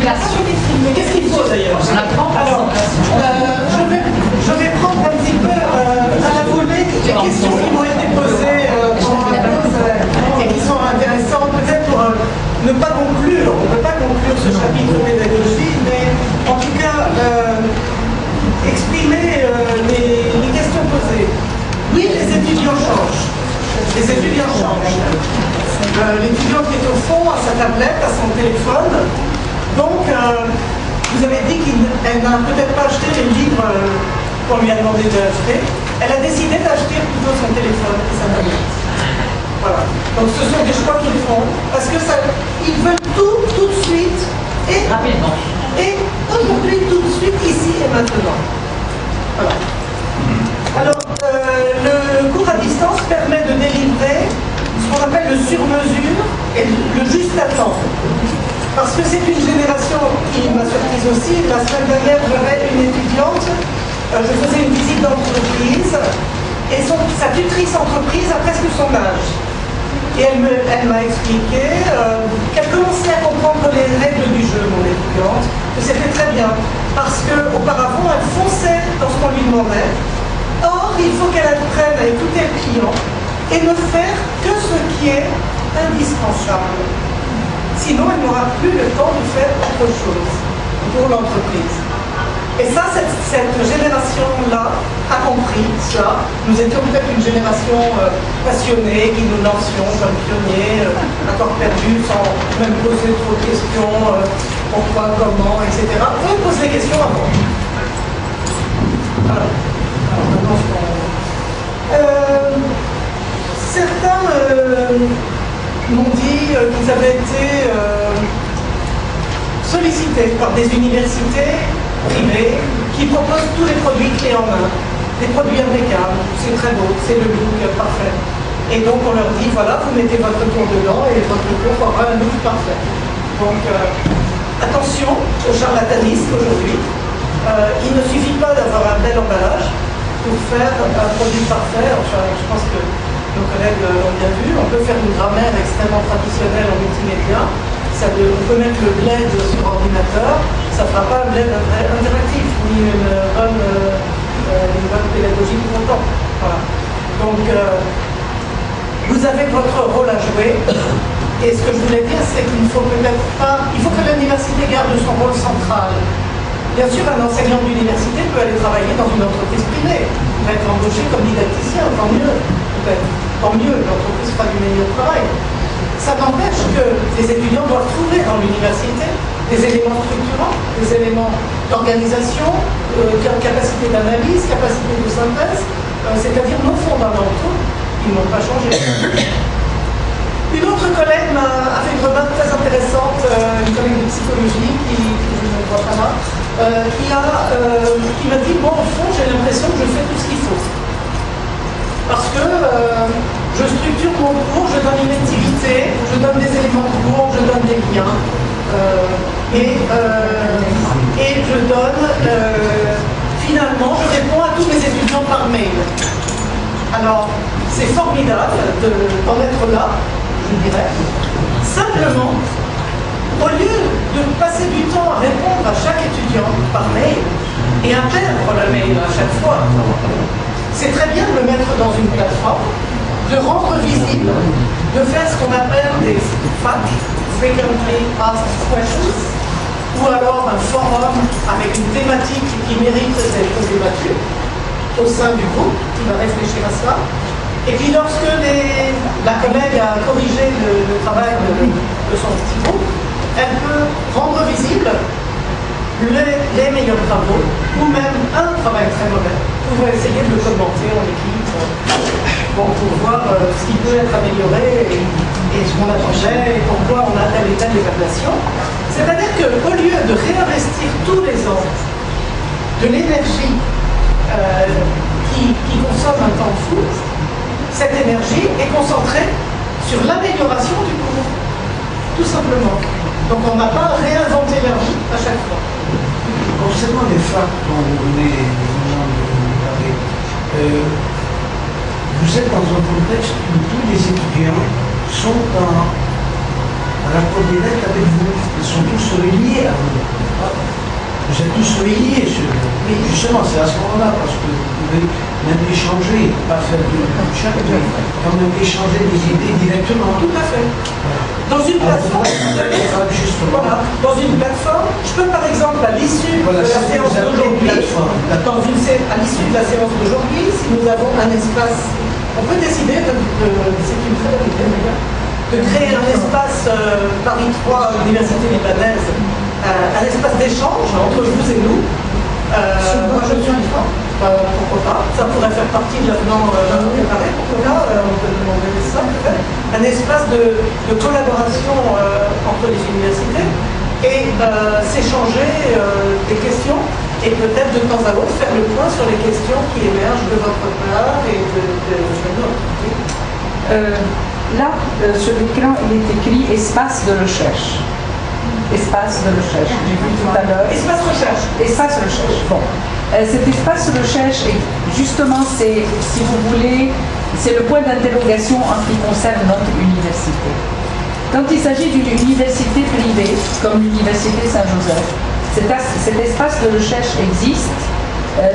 simulation. Mais qu'est-ce qu'il faut d'ailleurs? Alors, je vais prendre un petit peu à la volée les questions qui m'ont été posées pendant la pause et qui sont intéressantes, peut-être pour ne pas conclure, on ne peut pas conclure ce chapitre pédagogie, mais en tout cas exprimer les questions posées. Oui, les étudiants changent. Les étudiants changent. L'étudiant qui est au fond a sa tablette, a son téléphone. Donc, vous avez dit qu'elle n'a peut-être pas acheté les livres qu'on lui a demandé d'acheter. Elle a décidé d'acheter plutôt son téléphone et sa tablette. Voilà. Donc, ce sont des choix qu'ils font parce que ils veulent tout de suite et rapidement. Et aujourd'hui, tout de suite, ici et maintenant. Voilà. Alors, le cours à distance permet de délivrer ce qu'on appelle le sur-mesure et le juste à temps. Parce que c'est une génération qui m'a surprise aussi. La semaine dernière, j'avais une étudiante, je faisais une visite d'entreprise, et sa tutrice entreprise a presque son âge. Et elle m'a expliqué qu'elle commençait à comprendre les règles du jeu, mon étudiante, que c'était très bien. Parce qu'auparavant, elle fonçait dans ce qu'on lui demandait. Or, il faut qu'elle apprenne à écouter le client et ne faire que ce qui est indispensable. Sinon, elle n'aura plus le temps de faire autre chose pour l'entreprise. Et ça, cette génération-là a compris cela. Nous étions peut-être une génération passionnée, qui nous lancions comme pionniers, à corps perdu, sans même poser trop de questions, pourquoi, comment, etc. On pose des questions avant. Alors maintenant, certains m'ont dit qu'ils avaient été sollicités par des universités privées qui proposent tous les produits clés en main, des produits impeccables, c'est très beau, c'est le look parfait. Et donc on leur dit, voilà, vous mettez votre tour dedans et votre cours aura un look parfait. Donc attention au charlatanisme aujourd'hui. Il ne suffit pas d'avoir un bel emballage pour faire un produit parfait. Enfin, je pense que nos collègues l'ont bien vu. On peut faire une grammaire extrêmement traditionnelle en multimédia. On peut mettre le bled sur ordinateur. Ça ne fera pas un bled interactif, ni une bonne pédagogie pour autant. Voilà. Donc, vous avez votre rôle à jouer. Et ce que je voulais dire, c'est qu'il ne faut peut-être pas... Il faut que l'université garde son rôle central. Bien sûr, un enseignant d'université peut aller travailler dans une entreprise privée, peut être embauché comme didacticien, tant mieux, peut-être. Tant mieux, l'entreprise fera du meilleur travail. Ça n'empêche que les étudiants doivent trouver dans l'université des éléments structurants, des éléments d'organisation, capacité d'analyse, capacité de synthèse, c'est-à-dire nos fondamentaux, ils n'ont pas changé. Une autre collègue m'a fait une remarque très intéressante, une collègue de psychologie, qui je ne vois pas là, qui m'a dit, bon, au fond, j'ai l'impression que je fais tout ce qu'il faut. Parce que je structure mon cours, je donne une activité, je donne des éléments de cours, je donne des liens, et je donne, finalement, je réponds à tous mes étudiants par mail. Alors, c'est formidable d'en être là, je dirais. Simplement, au lieu de passer du temps à répondre à chaque étudiant par mail et à perdre le mail à chaque fois, c'est très bien de le mettre dans une plateforme, de rendre visible, de faire ce qu'on appelle des FAQ, Frequently Asked Questions, ou alors un forum avec une thématique qui mérite d'être débattue au sein du groupe qui va réfléchir à ça. Et puis lorsque la collègue a corrigé le travail de son petit groupe, elle peut rendre visible les meilleurs travaux, ou même un travail très mauvais, pour essayer de le commenter en équipe, pour voir ce qui peut être amélioré et ce qu'on attendait et pourquoi on a telle et telle évaluation. C'est-à-dire qu'au lieu de réinvestir tous les ans de l'énergie qui consomme un temps fou, cette énergie est concentrée sur l'amélioration du cours, tout simplement. Donc on n'a pas réinventé la vie à chaque fois. Concernant les facs dont vous venez de parler, vous êtes dans un contexte où tous les étudiants sont en rapport direct avec vous. ils sont tous reliés à vous. Vous êtes tous reliés. Mais justement, c'est à ce moment-là, parce que vous pouvez même échanger, pas faire du chat, mais quand même échanger des idées directement. Tout à fait. Dans une plateforme, voilà, dans une plateforme, je peux par exemple à l'issue de la séance d'aujourd'hui, à l'issue de la séance d'aujourd'hui, si nous avons un espace, on peut décider c'est une très bonne idée d'ailleurs, de créer un espace Paris 3, Université libanaise, un espace d'échange entre vous et nous. Moi je suis pourquoi pas, ça pourrait faire partie de l'avenant préparé, pourquoi pas, on peut demander ça peut-être, un espace de collaboration entre les universités et s'échanger des questions et peut-être de temps à autre faire le point sur les questions qui émergent de votre part et de notre. Là, sur l'écran, il est écrit espace de recherche. Espace de recherche. J'ai vu tout à l'heure. Espace recherche. Espace recherche. Bon. Cet espace recherche, justement, c'est, si vous voulez, c'est le point d'interrogation en ce qui concerne notre université. Quand il s'agit d'une université privée, comme l'Université Saint-Joseph, cet espace de recherche existe.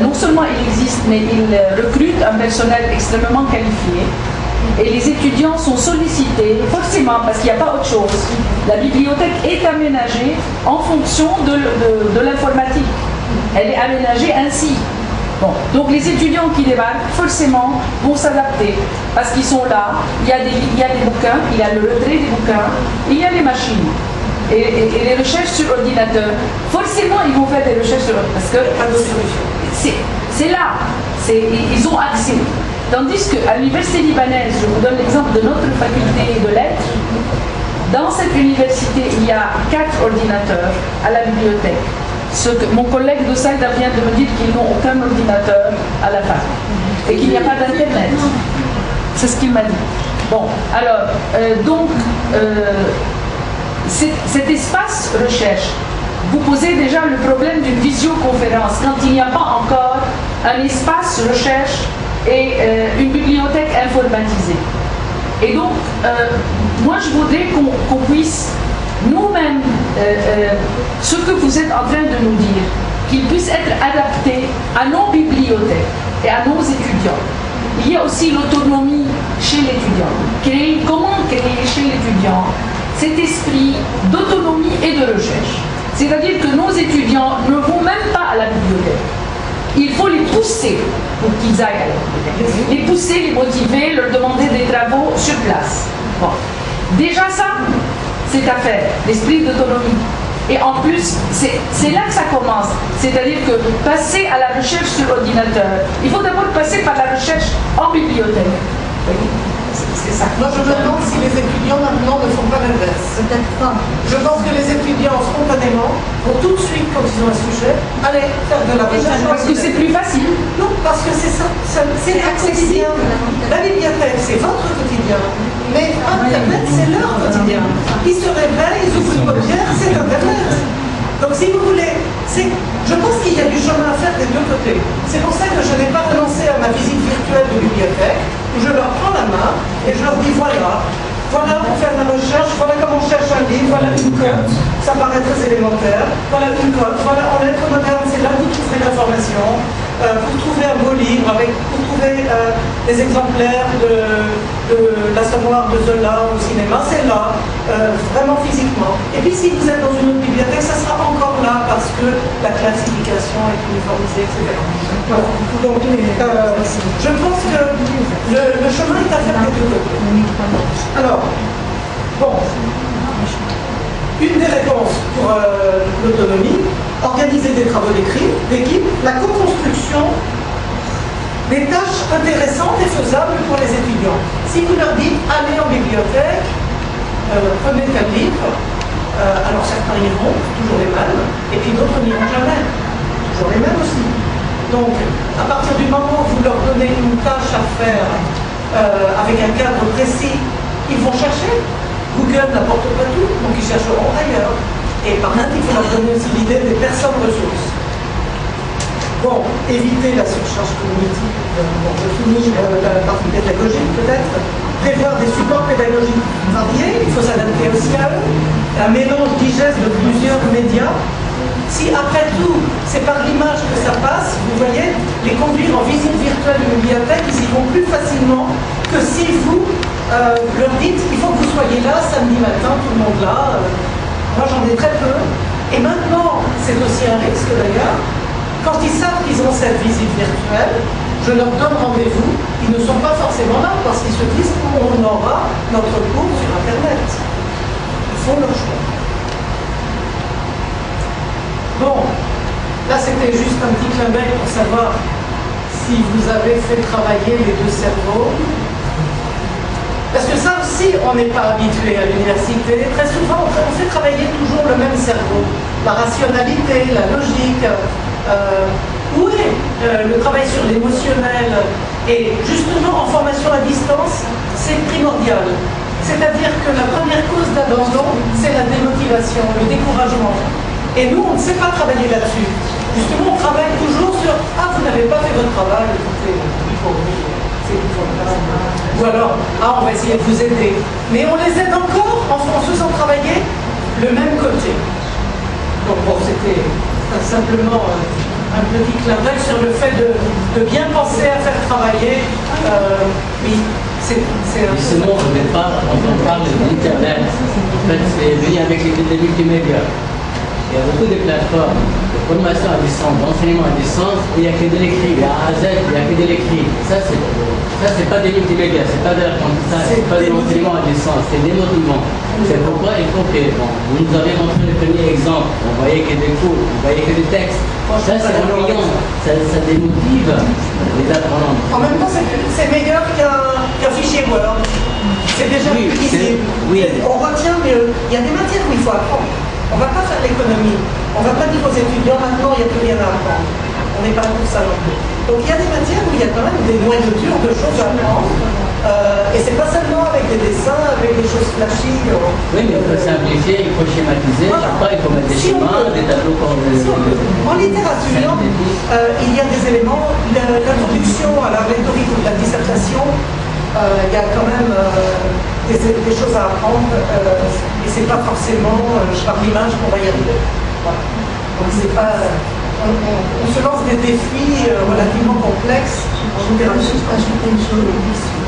Non seulement il existe, mais il recrute un personnel extrêmement qualifié. Et les étudiants sont sollicités, forcément, parce qu'il n'y a pas autre chose. La bibliothèque est aménagée en fonction de l'informatique. Elle est aménagée ainsi. Bon, donc les étudiants qui débarquent, forcément, vont s'adapter, parce qu'ils sont là, il y a des bouquins, il y a le retrait des bouquins, il y a les machines. Et les recherches sur ordinateur, forcément ils vont faire des recherches sur ordinateur, parce que c'est là, ils ont accès. Tandis qu'à l'université libanaise, je vous donne l'exemple de notre faculté de lettres, dans cette université, il y a 4 ordinateurs à la bibliothèque. Mon collègue de Saïda vient de me dire qu'ils n'ont aucun ordinateur à la fac et qu'il n'y a pas d'internet. C'est ce qu'il m'a dit. Bon, alors, cet espace recherche, vous posez déjà le problème d'une visioconférence quand il n'y a pas encore un espace recherche et une bibliothèque informatisée. Et donc, moi je voudrais qu'on puisse nous-mêmes, ce que vous êtes en train de nous dire, qu'il puisse être adapté à nos bibliothèques et à nos étudiants. Il y a aussi l'autonomie chez l'étudiant. Comment créer chez l'étudiant cet esprit d'autonomie et de recherche? C'est-à-dire que nos étudiants ne vont même pas à la bibliothèque. Il faut les pousser pour qu'ils aillent à la bibliothèque. Les pousser, les motiver, leur demander des travaux sur place. Bon. Déjà ça, c'est à faire, l'esprit d'autonomie. Et en plus, c'est là que ça commence. C'est-à-dire que passer à la recherche sur ordinateur, il faut d'abord passer par la recherche en bibliothèque. C'est ça. Moi, je me demande si les étudiants maintenant ne font pas l'inverse. Peut-être pas. Je pense que les étudiants, spontanément, vont tout de suite, quand ils ont un sujet, aller faire de la recherche. Parce que c'est plus facile. Non, parce que c'est ça. C'est accessible. La bibliothèque, c'est votre quotidien. Mais Internet, c'est leur quotidien. Ils se réveillent, ils ouvrent une paupière, c'est Internet. Donc, si vous voulez, je pense qu'il y a du chemin à faire des deux côtés. C'est pour ça que je n'ai pas renoncé à ma visite virtuelle de bibliothèque, où je leur prends la main et je leur dis voilà pour faire de la recherche, voilà comment on cherche un livre, voilà une cote, ça paraît très élémentaire, voilà une cote, voilà en lettres modernes, c'est là que vous trouverez l'information, vous trouvez un beau livre, vous trouvez des exemplaires de l'Assommoir de Zola au cinéma, c'est là, vraiment physiquement. Et puis si vous êtes dans une autre bibliothèque, ça sera encore là parce que la classification est uniformisée, etc. Voilà. Donc, je pense que le chemin est à faire des deux côtés. Alors, bon, une des réponses pour l'autonomie, organiser des travaux d'équipe, la co-construction des tâches intéressantes et faisables pour les étudiants. Si vous leur dites, allez en bibliothèque, prenez tel livre, alors certains iront, toujours les mêmes, et puis d'autres n'iront jamais, toujours les mêmes aussi. Donc, à partir du moment où vous leur donnez une tâche à faire avec un cadre précis, ils vont chercher. Google n'apporte pas tout, donc ils chercheront ailleurs. Et par contre, il faut leur donner aussi l'idée des personnes ressources. Bon, éviter la surcharge cognitive, je finis la partie pédagogique peut-être, prévoir des supports pédagogiques variés, il faut s'adapter aussi à eux, un mélange digeste de plusieurs médias. Si après tout, c'est par l'image que ça passe, vous voyez, les conduire en visite virtuelle de bibliothèque, ils y vont plus facilement que si vous leur dites il faut que vous soyez là samedi matin, tout le monde là. Moi j'en ai très peu. Et maintenant, c'est aussi un risque d'ailleurs, quand ils savent qu'ils ont cette visite virtuelle, je leur donne rendez-vous, ils ne sont pas forcément là parce qu'ils se disent on aura notre cours sur Internet. Ils font leur choix. Bon, là c'était juste un petit clin d'œil pour savoir si vous avez fait travailler les deux cerveaux. Parce que ça aussi, on n'est pas habitué à l'université. Très souvent, on fait travailler toujours le même cerveau. La rationalité, la logique. Où est le travail sur l'émotionnel? Et justement, en formation à distance, c'est primordial. C'est-à-dire que la première cause d'abandon, c'est la démotivation, le découragement. Et nous, on ne sait pas travailler là-dessus. Justement, on travaille toujours sur « Ah, vous n'avez pas fait votre travail, écoutez, il faut c'est il faut ou alors « Ah, on va essayer de vous aider ». Mais on les aide encore en faisant travailler le même côté. Donc bon, c'était simplement un petit clin d'œil sur le fait de bien penser à faire travailler. Oui, c'est un peu... Justement, au départ, quand on parle d'Internet, en fait, c'est venu avec les multimédias. Il y a beaucoup de plateformes de formation à distance, d'enseignement à distance, où il n'y a que de l'écrit. Il y a A à Z, il n'y a que de l'écrit. Ça, c'est pas des multimédias, c'est pas de l'apprentissage, c'est pas de l'enseignement à distance, c'est démotivant. C'est pourquoi il faut que, bon, vous nous avez montré le premier exemple, on voyait que des cours, on voyait que des textes. Ça, c'est ennuyant, ça démotive les apprenants. En même temps, c'est meilleur qu'un fichier Word. C'est déjà plus lisible. Oui. On retient mieux. Il y a des matières où il faut apprendre. On ne va pas faire l'économie. On ne va pas dire aux étudiants maintenant il n'y a plus rien à apprendre. On n'est pas là pour ça non plus. Donc il y a des matières où il y a quand même des noyautures de choses à apprendre. Et c'est pas seulement avec des dessins, avec des choses flashy. Oui, mais il faut simplifier, il faut schématiser. Voilà. Chaque fois, il faut mettre des schémas, des tableaux En littérature, il y a des éléments. L'introduction à la rhétorique ou de la dissertation, il y a quand même des choses à apprendre et c'est pas forcément par l'image qu'on va y arriver. Voilà. Donc c'est pas, on se lance des défis relativement complexes. Je voudrais juste ajouter une chose,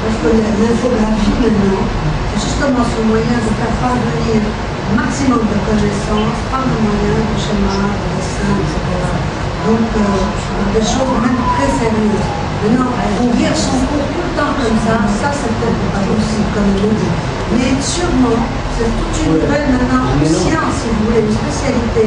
parce que l'infographie maintenant, c'est justement ce moyen de faire parvenir un maximum de connaissances par le moyen de schémas, de dessins, etc. Donc des choses même très sérieuses. Maintenant, ouvrir son cours tout le temps comme ça c'est peut-être pas possible, comme je le dis. Mais sûrement, c'est toute une nouvelle maintenant science, si vous voulez, une spécialité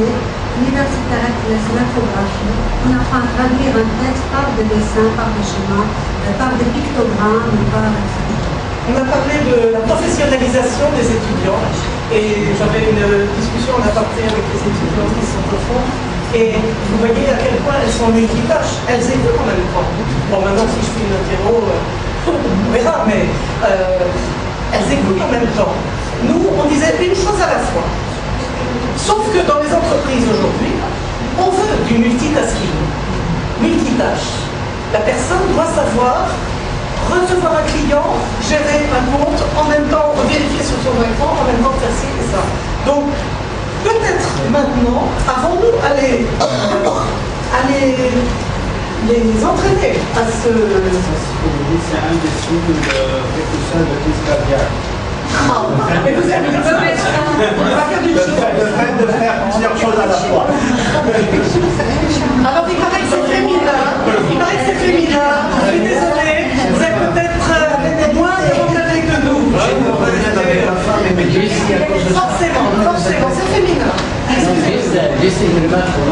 universitaire qui laisse l'infographie. On apprend à traduire un texte par des dessins, par des schémas, par des pictogrammes, par etc. On a parlé de la professionnalisation des étudiants et j'avais une discussion en aparté avec les étudiants qui sont au fond. Et vous voyez à quel point elles sont multitâches. Elles écoutent en même temps. Bon, maintenant, si je fais une interro, on verra, mais elles écoutent en même temps. Nous, on disait une chose à la fois. Sauf que dans les entreprises aujourd'hui, on veut du multitasking, multitâche. La personne doit savoir recevoir un client, gérer un compte, en même temps vérifier sur son écran, en même temps faire ci et ça. Donc, peut-être maintenant, avons-nous allé les entraîner à ce... C'est un des signes de quelque chose de plus cardiaque. Mais vous avez le fait de faire plusieurs choses à la fois. Alors il paraît que c'est féminin. Il paraît que c'est féminin. Je suis désolée. Vous êtes peut-être moins engagés que nous. Forcément, c'est féminin.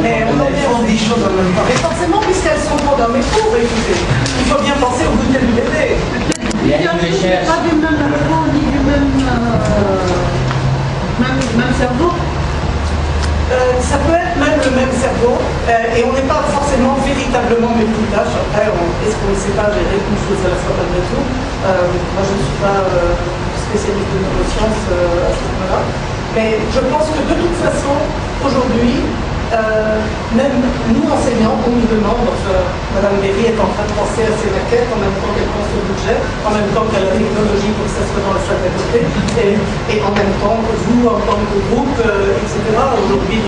Mais on font des choses en même temps. Mais forcément, puisqu'elles sont trop dans mes cours, écoutez, il faut bien penser au bout de l'UBD. Il y a une recherche. Pas du même cerveau, ni du même cerveau. Ça peut être même le même cerveau, et on n'est pas forcément véritablement multitâche. Après, est-ce qu'on ne sait pas gérer une chose à la fois malgré tout? Moi, je ne suis pas spécialiste de neurosciences à ce moment-là. Mais je pense que de toute façon, aujourd'hui, même nous enseignants, on nous demande, Madame Berry est en train de penser à ses maquettes en même temps qu'elle pense au budget, en même temps qu'à la technologie pour que ça soit dans le sac à côté, et en même temps que vous, en tant que groupe, etc. Aujourd'hui,